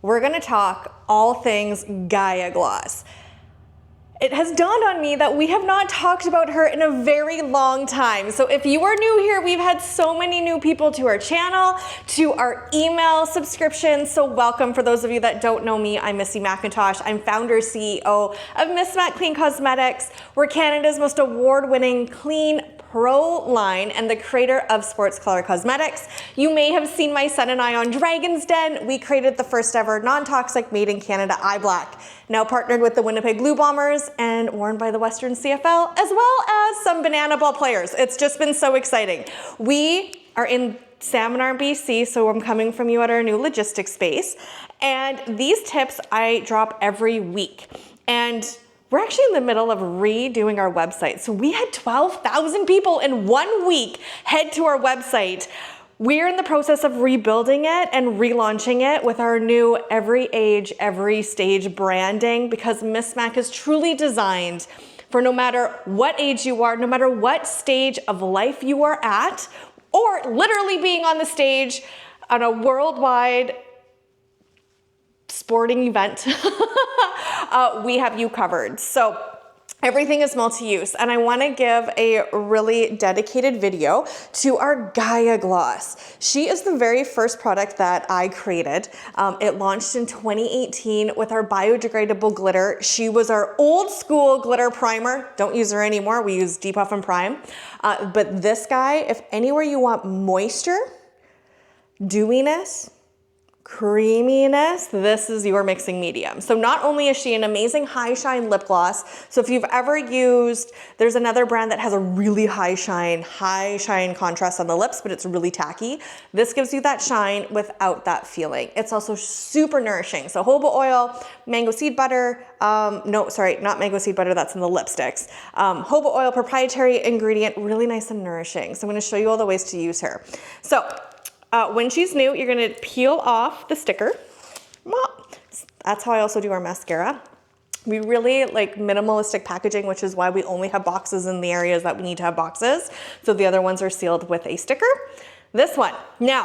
we're gonna talk all things GAIA Gloss. It has dawned on me that we have not talked about her in a very long time. So if you are new here, we've had so many new people to our channel, to our email subscriptions. So welcome. For those of you that don't know me, I'm Missy McIntosh. I'm founder, CEO of MisMacK Clean Cosmetics. We're Canada's most award-winning clean pro line and the creator of sports color cosmetics. You may have seen my son and I on Dragon's Den. We created the first ever non-toxic made in Canada eye black, now partnered with the Winnipeg Blue Bombers and worn by the Western CFL, as well as some banana ball players. It's just been so exciting. We are in Salmon Arm, BC, so I'm coming from you at our new logistics space. And these tips I drop every week. And we're actually in the middle of redoing our website. So we had 12,000 people in 1 week head to our website. We're in the process of rebuilding it and relaunching it with our new every age, every stage branding, because MisMacK is truly designed for no matter what age you are, no matter what stage of life you are at, or literally being on the stage on a worldwide sporting event. We have you covered. So everything is multi-use, and I want to give a really dedicated video to our GAIA Gloss. She is the very first product that I created. It launched in 2018 with our biodegradable glitter. She was our old school glitter primer. Don't use her anymore. We use Depuff and Prime. But this guy, if anywhere you want moisture, dewiness, creaminess, this is your mixing medium. So not only is she an amazing high shine lip gloss, so if you've ever used, there's another brand that has a really high shine contrast on the lips, but it's really tacky. This gives you that shine without that feeling. It's also super nourishing. So jojoba oil, mango seed butter, no, sorry, not mango seed butter, that's in the lipsticks. Jojoba oil, proprietary ingredient, really nice and nourishing. So I'm gonna show you all the ways to use her. So when she's new, you're gonna peel off the sticker. That's how I also do our mascara. We really like minimalistic packaging, which is why we only have boxes in the areas that we need to have boxes. So the other ones are sealed with a sticker. This one. Now,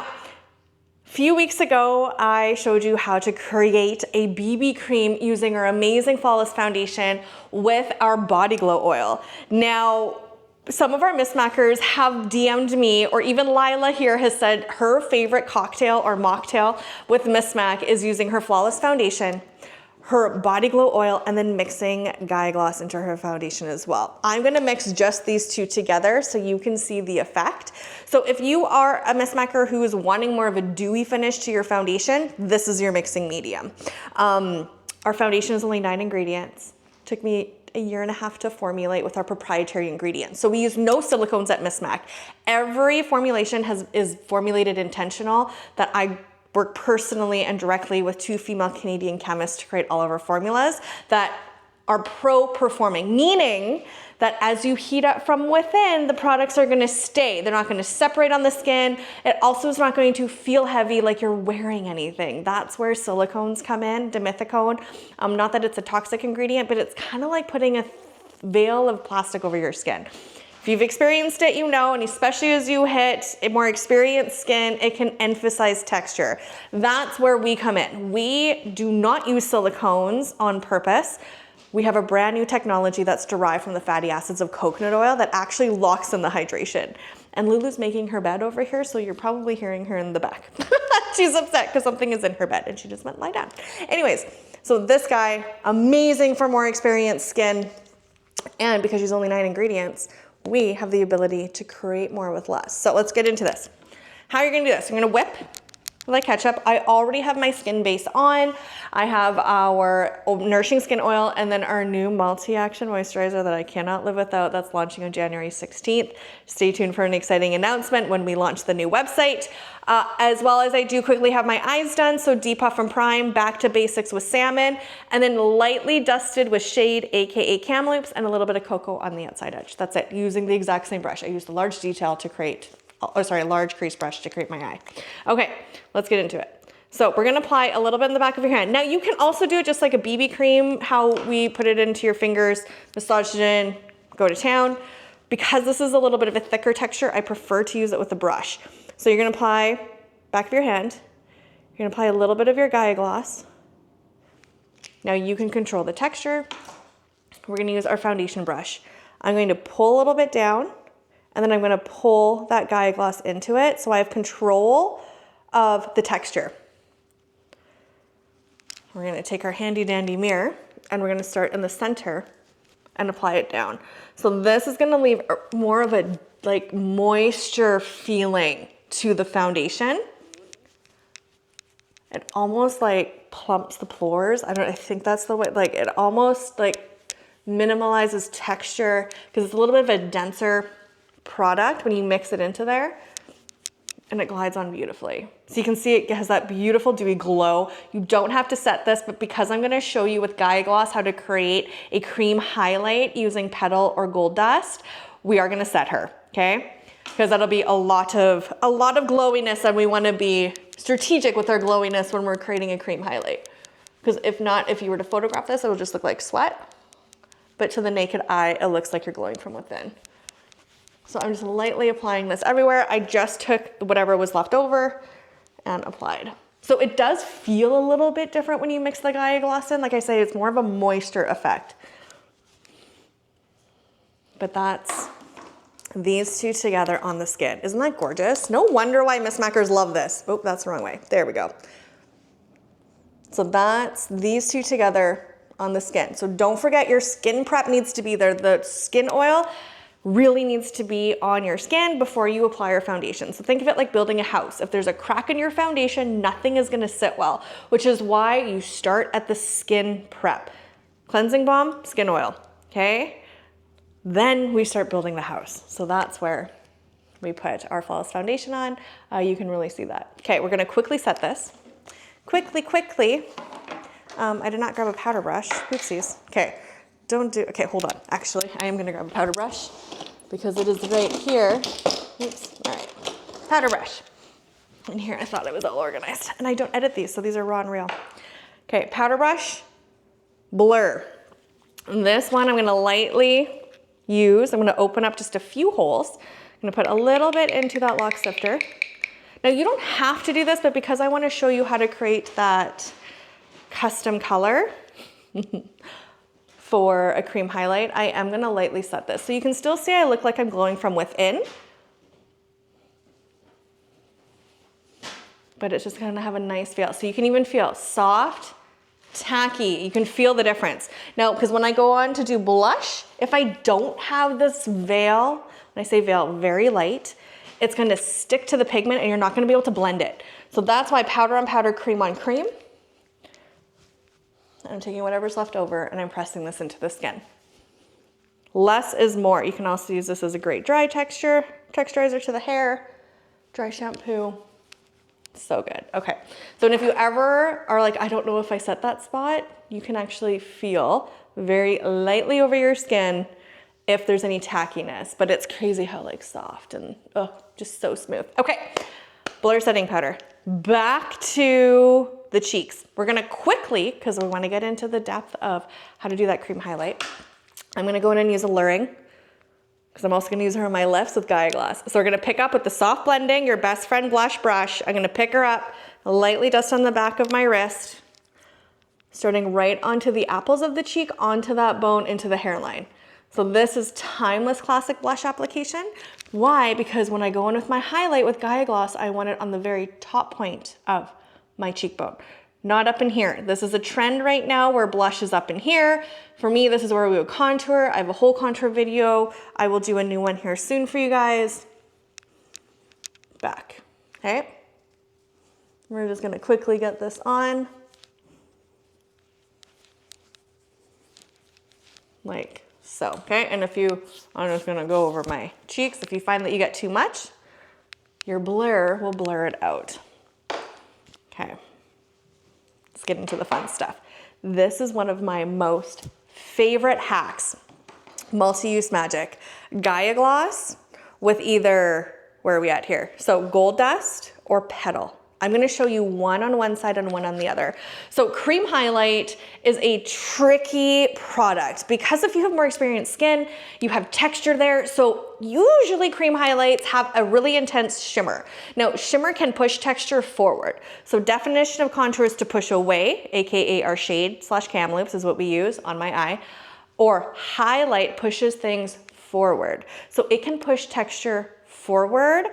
a few weeks ago, I showed you how to create a BB cream using our amazing Flawless Foundation with our Body Glow oil. Now, some of our MisMackers have DM'd me, or even Lila here has said her favorite cocktail or mocktail with MisMacK is using her Flawless Foundation, her Body Glow oil, and then mixing GAIA Gloss into her foundation as well. I'm gonna mix just these two together so you can see the effect. So if you are a MisMacker who is wanting more of a dewy finish to your foundation, this is your mixing medium. Our foundation is only 9 ingredients. Took me a year and a half to formulate with our proprietary ingredients. So we use no silicones at MisMacK. Every formulation is formulated intentional, that I work personally and directly with 2 female Canadian chemists to create all of our formulas that are pro-performing, meaning that as you heat up from within, the products are gonna stay. They're not gonna separate on the skin. It also is not going to feel heavy like you're wearing anything. That's where silicones come in, dimethicone. Not that it's a toxic ingredient, but it's kind of like putting a veil of plastic over your skin. If you've experienced it, you know, and especially as you hit a more experienced skin, it can emphasize texture. That's where we come in. We do not use silicones on purpose. We have a brand new technology that's derived from the fatty acids of coconut oil that actually locks in the hydration. And Lulu's making her bed over here, so you're probably hearing her in the back. She's upset because something is in her bed and she just went lie down. Anyways, so this guy, amazing for more experienced skin. And because she's only 9 ingredients, we have the ability to create more with less. So let's get into this. How you're gonna do this, you're gonna whip like ketchup. I already have my skin base on. I have our nourishing skin oil and then our new multi-action moisturizer that I cannot live without. That's launching on January 16th. Stay tuned for an exciting announcement when we launch the new website. As well as I do quickly have my eyes done. So Depuff and Prime, back to basics with salmon, and then lightly dusted with shade, AKA Kamloops, and a little bit of cocoa on the outside edge. That's it, using the exact same brush. I used a large detail to create, large crease brush to create my eye. Okay, let's get into it. So we're gonna apply a little bit in the back of your hand. Now you can also do it just like a BB cream, how we put it into your fingers, massage it in, go to town. Because this is a little bit of a thicker texture, I prefer to use it with a brush. So you're gonna apply back of your hand. You're gonna apply a little bit of your GAIA Gloss. Now you can control the texture. We're gonna use our foundation brush. I'm going to pull a little bit down, and then I'm gonna pull that GAIA Gloss into it so I have control of the texture. We're gonna take our handy dandy mirror, and we're gonna start in the center and apply it down. So this is gonna leave more of a like moisture feeling to the foundation. It almost like plumps the pores. I think that's the way, like it almost like minimalizes texture because it's a little bit of a denser product when you mix it into there, and it glides on beautifully. So you can see it has that beautiful dewy glow. You don't have to set this, but because I'm gonna show you with GAIA Gloss how to create a cream highlight using Petal or Gold Dust, we are gonna set her, okay? Because that'll be a lot of glowiness, and we wanna be strategic with our glowiness when we're creating a cream highlight. Because if not, if you were to photograph this, it will just look like sweat. But to the naked eye, it looks like you're glowing from within. So I'm just lightly applying this everywhere. I just took whatever was left over and applied. So it does feel a little bit different when you mix the GAIA Gloss in. Like I say, it's more of a moisture effect. But that's these two together on the skin. Isn't that gorgeous? No wonder why MisMackers love this. Oh, that's the wrong way. There we go. So that's these two together on the skin. So don't forget your skin prep needs to be there. The skin oil really needs to be on your skin before you apply your foundation. So think of it like building a house. If there's a crack in your foundation, nothing is gonna sit well, which is why you start at the skin prep. Cleansing balm, skin oil, okay? Then we start building the house. So that's where we put our flawless foundation on. You can really see that. Okay, we're gonna quickly set this. Quickly. I did not grab a powder brush. Oopsies. Okay, okay, hold on. Actually, I am gonna grab a powder brush because it is right here. Oops, all right. Powder brush. In here, I thought it was all organized. And I don't edit these, so these are raw and real. Okay, powder brush, blur. And this one I'm gonna lightly use. I'm gonna open up just a few holes. I'm gonna put a little bit into that lock sifter. Now you don't have to do this, but because I wanna show you how to create that custom color for a cream highlight, I am gonna lightly set this. So you can still see I look like I'm glowing from within, but it's just gonna have a nice feel. So you can even feel soft, tacky. You can feel the difference. Now, because when I go on to do blush, if I don't have this veil, when I say veil, very light, it's gonna stick to the pigment and you're not gonna be able to blend it. So that's why powder on powder, cream on cream. I'm taking whatever's left over and I'm pressing this into the skin. Less is more. You can also use this as a great dry texturizer to the hair, dry shampoo. So good. Okay. So if you ever are like, I don't know if I set that spot, you can actually feel very lightly over your skin if there's any tackiness, but it's crazy how like soft and just so smooth. Okay. Blur setting powder. Back to the cheeks. We're gonna quickly, because we wanna get into the depth of how to do that cream highlight, I'm gonna go in and use Alluring, because I'm also gonna use her on my lips with GAIA Gloss. So we're gonna pick up with the soft blending, your best friend blush brush. I'm gonna pick her up, lightly dust on the back of my wrist, starting right onto the apples of the cheek, onto that bone, into the hairline. So this is timeless classic blush application. Why? Because when I go in with my highlight with GAIA Gloss, I want it on the very top point of my cheekbone, not up in here. This is a trend right now where blush is up in here. For me, this is where we would contour. I have a whole contour video. I will do a new one here soon for you guys. Back, okay? We're just gonna quickly get this on. Like so, okay? And I'm just gonna go over my cheeks. If you find that you get too much, your blur will blur it out. Okay, let's get into the fun stuff. This is one of my most favorite hacks, multi-use magic. GAIA Gloss with either, where are we at here? So Gold Dust or Petal. I'm gonna show you one on one side and one on the other. So cream highlight is a tricky product because if you have more experienced skin, you have texture there. So usually cream highlights have a really intense shimmer. Now shimmer can push texture forward. So definition of contour is to push away, AKA our shade / Kamloops is what we use on my eye, or highlight pushes things forward. So it can push texture forward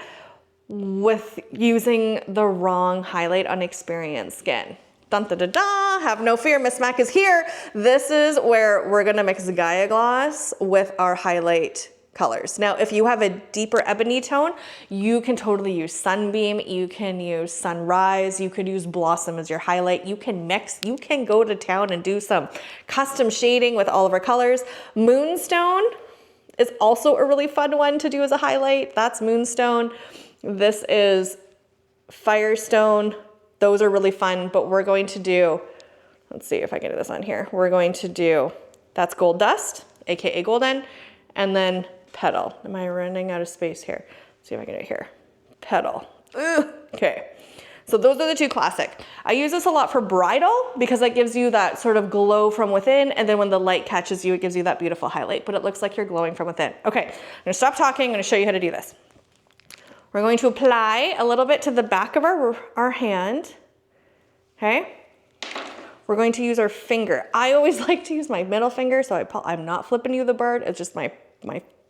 with using the wrong highlight on experienced skin. Dun da da da, have no fear, MisMacK is here. This is where we're gonna mix GAIA Gloss with our highlight colors. Now, if you have a deeper ebony tone, you can totally use Sunbeam, you can use Sunrise, you could use Blossom as your highlight, you can mix, you can go to town and do some custom shading with all of our colors. Moonstone is also a really fun one to do as a highlight. That's Moonstone. This is Firestone. Those are really fun, but we're going to do, let's see if I can do this on here. We're going to do, that's Gold Dust, AKA Golden, and then Petal. Am I running out of space here? Let's see if I can do it here. Petal. Ugh. Okay. So those are the two classic. I use this a lot for bridal because it gives you that sort of glow from within, and then when the light catches you, it gives you that beautiful highlight, but it looks like you're glowing from within. Okay, I'm gonna stop talking, I'm gonna show you how to do this. We're going to apply a little bit to the back of our hand, okay? We're going to use our finger. I always like to use my middle finger, so I'm not flipping you the bird. It's just my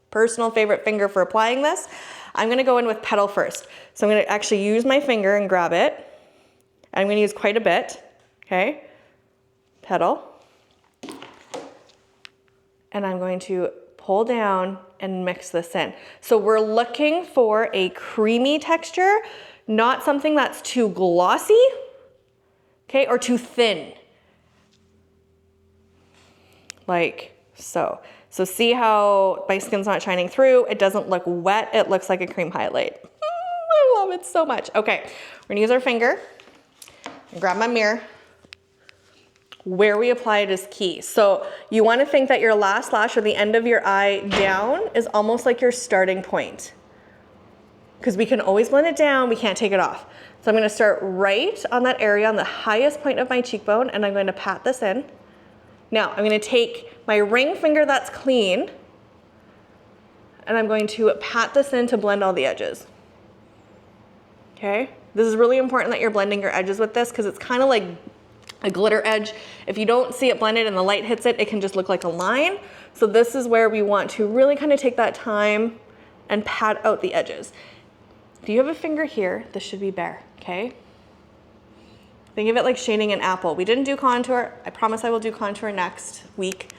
personal favorite finger for applying this. I'm gonna go in with Petal first. So I'm gonna actually use my finger and grab it. I'm gonna use quite a bit, okay? Petal. And I'm going to pull down and mix this in. So we're looking for a creamy texture, not something that's too glossy, okay, or too thin. Like so. So see how my skin's not shining through? It doesn't look wet, it looks like a cream highlight. I love it so much. Okay, we're gonna use our finger and grab my mirror. Where we apply it is key. So you want to think that your last lash or the end of your eye down is almost like your starting point. Because we can always blend it down, we can't take it off. So I'm going to start right on that area on the highest point of my cheekbone, and I'm going to pat this in. Now I'm going to take my ring finger that's clean, and I'm going to pat this in to blend all the edges. Okay? This is really important that you're blending your edges with this because it's kind of like a glitter edge. If you don't see it blended and the light hits it, it can just look like a line. So this is where we want to really kind of take that time and pat out the edges. If you have a finger here, this should be bare, okay? Think of it like shading an apple. We didn't do contour. I promise I will do contour next week.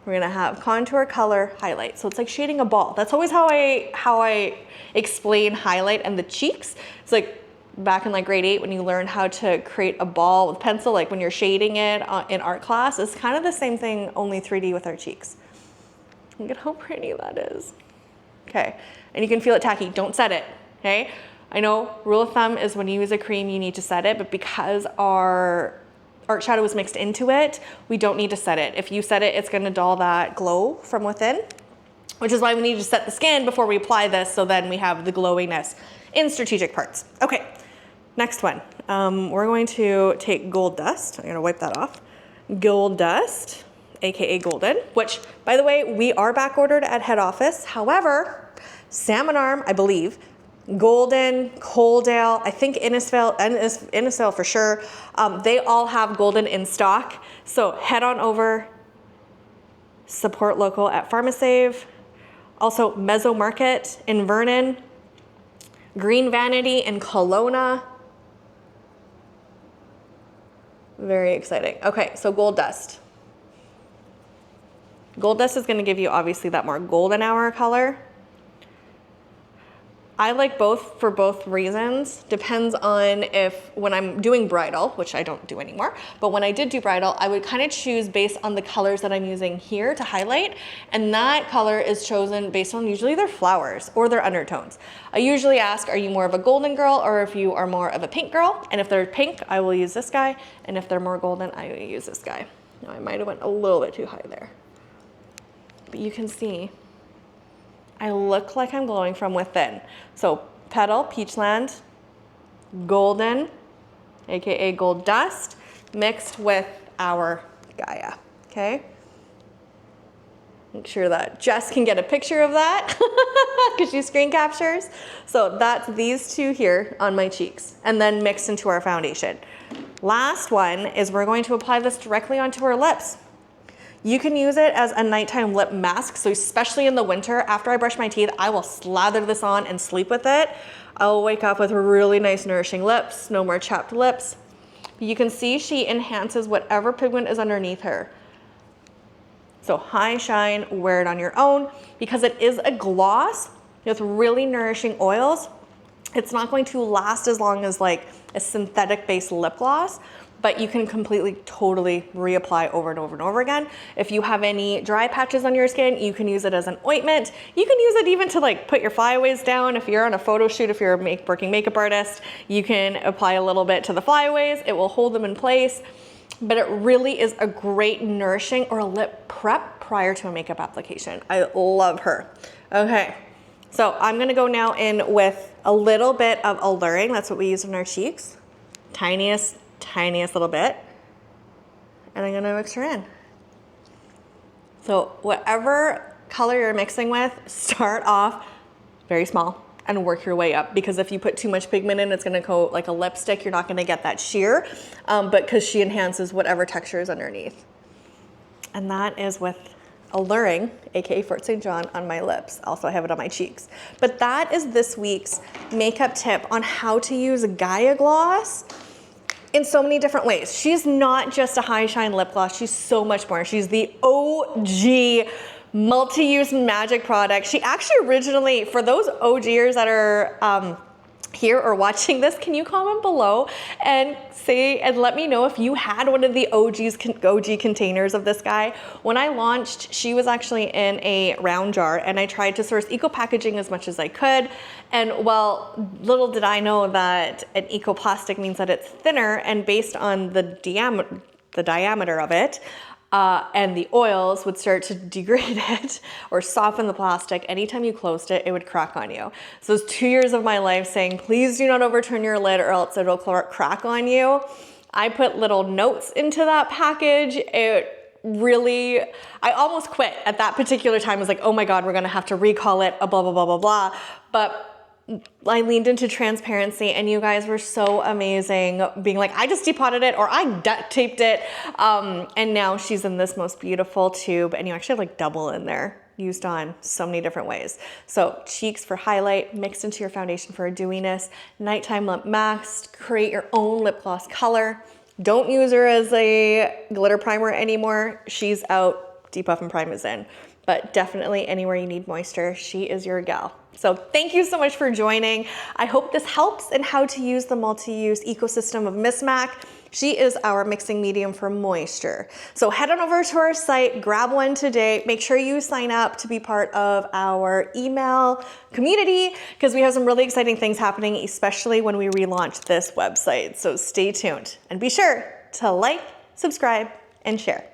We're gonna have contour, color, highlight. So it's like shading a ball. That's always how I explain highlight and the cheeks. It's like back in like grade 8 when you learn how to create a ball with pencil, like when you're shading it in art class, it's kind of the same thing, only 3D with our cheeks. Look at how pretty that is. Okay, and you can feel it tacky, don't set it, okay? I know rule of thumb is when you use a cream, you need to set it, but because our art shadow is mixed into it, we don't need to set it. If you set it, it's gonna dull that glow from within, which is why we need to set the skin before we apply this, so then we have the glowiness in strategic parts. Okay. Next one, we're going to take Gold Dust. I'm gonna wipe that off. Gold Dust, AKA Golden, which, by the way, we are back ordered at head office. However, Salmon Arm, I believe, Golden, Coaldale, I think Innisfail for sure, they all have Golden in stock. So head on over, support local at PharmaSave. Also Mezzo Market in Vernon, Green Vanity in Kelowna. Very exciting. Okay, so Gold Dust. Gold Dust is going to give you obviously that more golden hour color. I like both for both reasons. Depends on if, when I'm doing bridal, which I don't do anymore, but when I did do bridal, I would kind of choose based on the colors that I'm using here to highlight. And that color is chosen based on usually their flowers or their undertones. I usually ask, are you more of a golden girl or if you are more of a pink girl? And if they're pink, I will use this guy. And if they're more golden, I will use this guy. Now I might've went a little bit too high there, but you can see I look like I'm glowing from within. So Petal, Peachland, Golden, AKA Gold Dust, mixed with our GAIA, okay? Make sure that Jess can get a picture of that because she screen captures. So that's these two here on my cheeks and then mixed into our foundation. Last one is we're going to apply this directly onto our lips. You can use it as a nighttime lip mask. So especially in the winter, after I brush my teeth, I will slather this on and sleep with it. I'll wake up with really nice nourishing lips, no more chapped lips. You can see she enhances whatever pigment is underneath her. So high shine, wear it on your own. Because it is a gloss with really nourishing oils, it's not going to last as long as like a synthetic based lip gloss, but you can completely, totally reapply over and over and over again. If you have any dry patches on your skin, you can use it as an ointment. You can use it even to like put your flyaways down. If you're on a photo shoot, if you're a working makeup artist, you can apply a little bit to the flyaways. It will hold them in place. But it really is a great nourishing or a lip prep prior to a makeup application. I love her. Okay, so I'm gonna go now in with a little bit of alluring. That's what we use on our cheeks. Tiniest little bit. And I'm gonna mix her in. So whatever color you're mixing with, start off very small and work your way up, because if you put too much pigment in, it's gonna go like a lipstick. You're not gonna get that sheer, but because she enhances whatever texture is underneath. And that is with alluring, aka Fort St. John, on my lips. Also I have it on my cheeks. But that is this week's makeup tip on how to use GAIA Gloss in so many different ways. She's not just a high shine lip gloss, she's so much more. She's the OG multi-use magic product. She actually originally, for those OGers that are here or watching this, can you comment below and say and let me know if you had one of the OG containers of this guy. When I launched, she was actually in a round jar, and I tried to source eco packaging as much as I could. And well, little did I know that an eco plastic means that it's thinner, and based on the diameter of it, and the oils would start to degrade it or soften the plastic. Anytime you closed it, it would crack on you. So it's 2 years of my life saying, please do not overturn your lid or else it'll crack on you. I put little notes into that package. It really, I almost quit at that particular time. I was like, oh my God, we're gonna have to recall it, blah, blah, blah, blah, blah. But I leaned into transparency, and you guys were so amazing, being like, I just depotted it, or I duct taped it. And now she's in this most beautiful tube, and you actually have like double in there, used on so many different ways. So cheeks for highlight, mixed into your foundation for a dewiness, nighttime lip mask, create your own lip gloss color. Don't use her as a glitter primer anymore. She's out, depuff and prime is in. But definitely anywhere you need moisture, she is your gal. So thank you so much for joining. I hope this helps in how to use the multi-use ecosystem of MisMacK. She is our mixing medium for moisture. So head on over to our site, grab one today. Make sure you sign up to be part of our email community, because we have some really exciting things happening, especially when we relaunch this website. So stay tuned and be sure to like, subscribe, and share.